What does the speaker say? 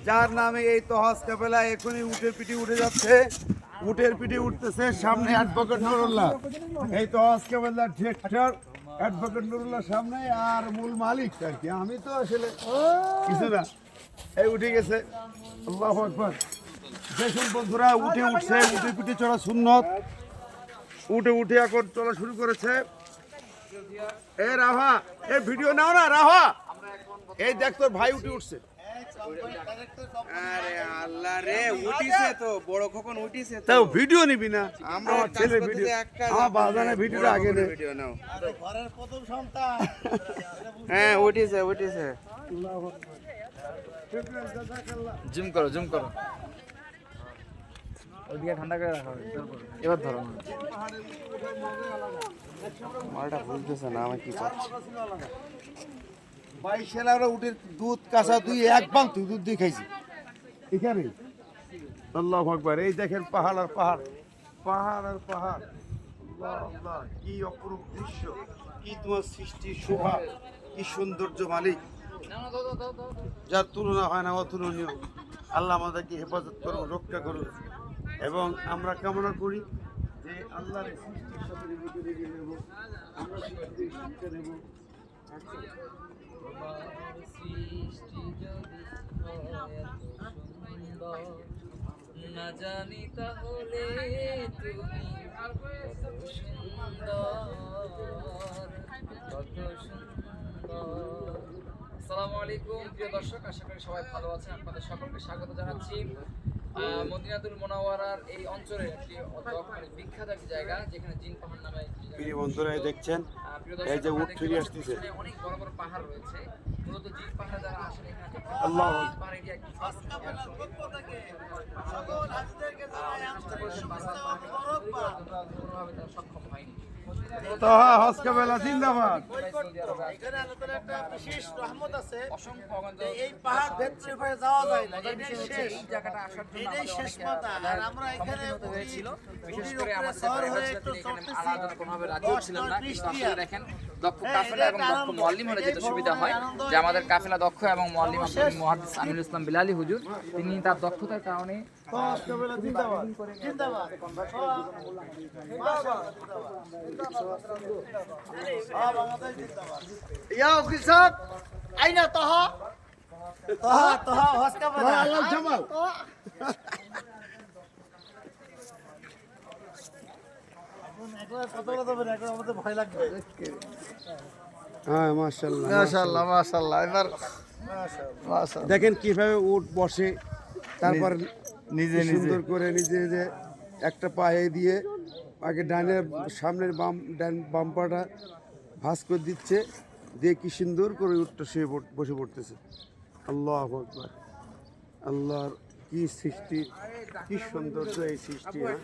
যার নামে এই তহস কাফেলা এখনই উটের পিঠে উঠে যাচ্ছে। উটের পিঠে উঠতেছে সামনে অ্যাডভোকেট নুরুল্লাহ। এই তহস কাফেলার ডিরেক্টর অ্যাডভোকেট নুরুল্লাহ সামনে, আর মূল মালিক আর কি। আমি তো আসলে কিছু না। এই উঠে গেছে। আল্লাহু আকবার। দেখুন বন্ধুরা, উঠে উঠছে, উঠে পিঠে চড়া সুন্নত। উঠে উঠে এখন চলা শুরু করেছে। এ রাভা, এই ভিডিও নাও না রাভা। এই দেখ তোর ভাই উঠে উঠছে। আরে আল্লাহ রে, উঠিছে তো, বড় খোকন উঠিছে তো। তাও ভিডিও নিবি না? আমরা আমার ছেলে কাজ করতে ভিডিও, যে এক কাজ, আমার বাজানের ভিডিওটা আগে নে। ভিডিও নাও। হ্যাঁ উঠিছে উঠিছে। জুম করো জুম করো, ওইদিকে ঠান্ডা করে রাখা হবে। এবার ধরো না। মালটা বুঝতেছে না আমি কি করছি। 22 সালে আমরা উটের দুধ কাঁচা দুই এক বালতি দুধ দিয়ে খাইছি এখানে। আল্লাহু আকবার। এই দেখেন পাহাড় আর পাহাড়, পাহাড় আর পাহাড়। আল্লাহ আল্লাহ, কি অপরূপ দৃশ্য, কি তোমার সৃষ্টি শোভা, কি সৌন্দর্য মালিক, যার তুলনা হয় না, অতুলনীয়। আল্লাহ আমাদেরকে হেফাজত করুন, রক্ষা করুন, এবং আমরা কামনা করি যে আল্লাহর এই সৃষ্টির সাথে নিজেকে লেগে নেব, আমরা সৃষ্টির শিক্ষা নেব। সৃষ্টি যদি সুন্দর না জানি তাহলে তুমি কত সুন্দর, কত সুন্দর। আসসালামু আলাইকুম প্রিয় দর্শক, আশা করি সবাই ভালো আছেন। আপনাদের সকলকে স্বাগত জানাচ্ছি মদিনাতুল মুনাওয়ারার এই অঞ্চলের একটি মানে বিখ্যাত একটি জায়গা, যেখানে জিন পাহাড় নামে একটি জায়গা। প্রিয় বন্ধুরা, এই দেখছেন প্রিয় দর্শক, এই যে উট দেখতে ফিরে পাচ্ছেন আসতেছে। পিছনে অনেক বড় বড় পাহাড় রয়েছে। মূলত জিন পাহাড় যারা আসেন এখানে দেখতে পাচ্ছেন, আল্লাহ। জিন পাহাড় এটি একটি চেষ্টা করেছেন বাসার পাহাড় তৈরি করার জন্য, কোনোভাবে তারা সক্ষম হয়নি। তাহা হজ কাফেলা জিন্দাবাদ। এখানে আল্লাহর একটা বিশেষ রহমত আছে। অসংখ্য অগণিত এই পাহাড় ভেতরে ভেতরে যাওয়া যায় না, মজার এটাই বিষয় হচ্ছে শেষ, এই জায়গাটা আসার জন্য এটাই আমাদের শেষ অনেক মাথা। আর আমরা এখানে সম্মুখীন হতে হয়েছিল। বিশেষ উটির করে উপরে আমাদের সওয়ার ড্রাইভার হয়ে ছিলেন, একটু তিনি এখানে চড়তেছি। আলাদা কোনোভাবে রাজি 10 হচ্ছিলেন না। নয়, কিন্তু 20 আসলে টিয়া। দেখেন, দক্ষ হ্যাঁ, কাফেলা এটা এবং একটা দক্ষ আনন্দ, মুআল্লিম হলে এটাই যেটা বড় সুবিধা হয়, আনন্দ, যে আমাদের কাফেলা দক্ষ এবং মুআল্লিম মুহাদ্দিস আমিরুল ইসলাম বিলালি হুজুর, তিনি তার দক্ষতার কারণে হজ কাফেলা জিন্দাবাদ। জিন্দাবাদ। বাংলাদেশ জিন্দাবাদ। ইয়া উকিল সাহেব, আইনা তহা তহা তহা হজ কাফেলা। আল্লাহ জামাল। একলা কথা বলতে হবে না, একলা আমাদের ভয় লাগবে। হ্যাঁ মাশাআল্লাহ, মাশাআল্লাহ মাশাআল্লাহ। এবার দেখেন কিভাবে উট বসে, তারপর নিজে কি সুন্দর করে নিজে যে একটা পায়ে দিয়ে আগে ডানের সামনের ডান বাম পাটা ভাঁজ করে দিচ্ছে, দিয়ে কি সুন্দর করে উটটা শুয়ে বসে পড়তেছে। আল্লাহু আকবার। আল্লাহর কি সৃষ্টি, কি সৌন্দর্য এই সৃষ্টি। হ্যাঁ?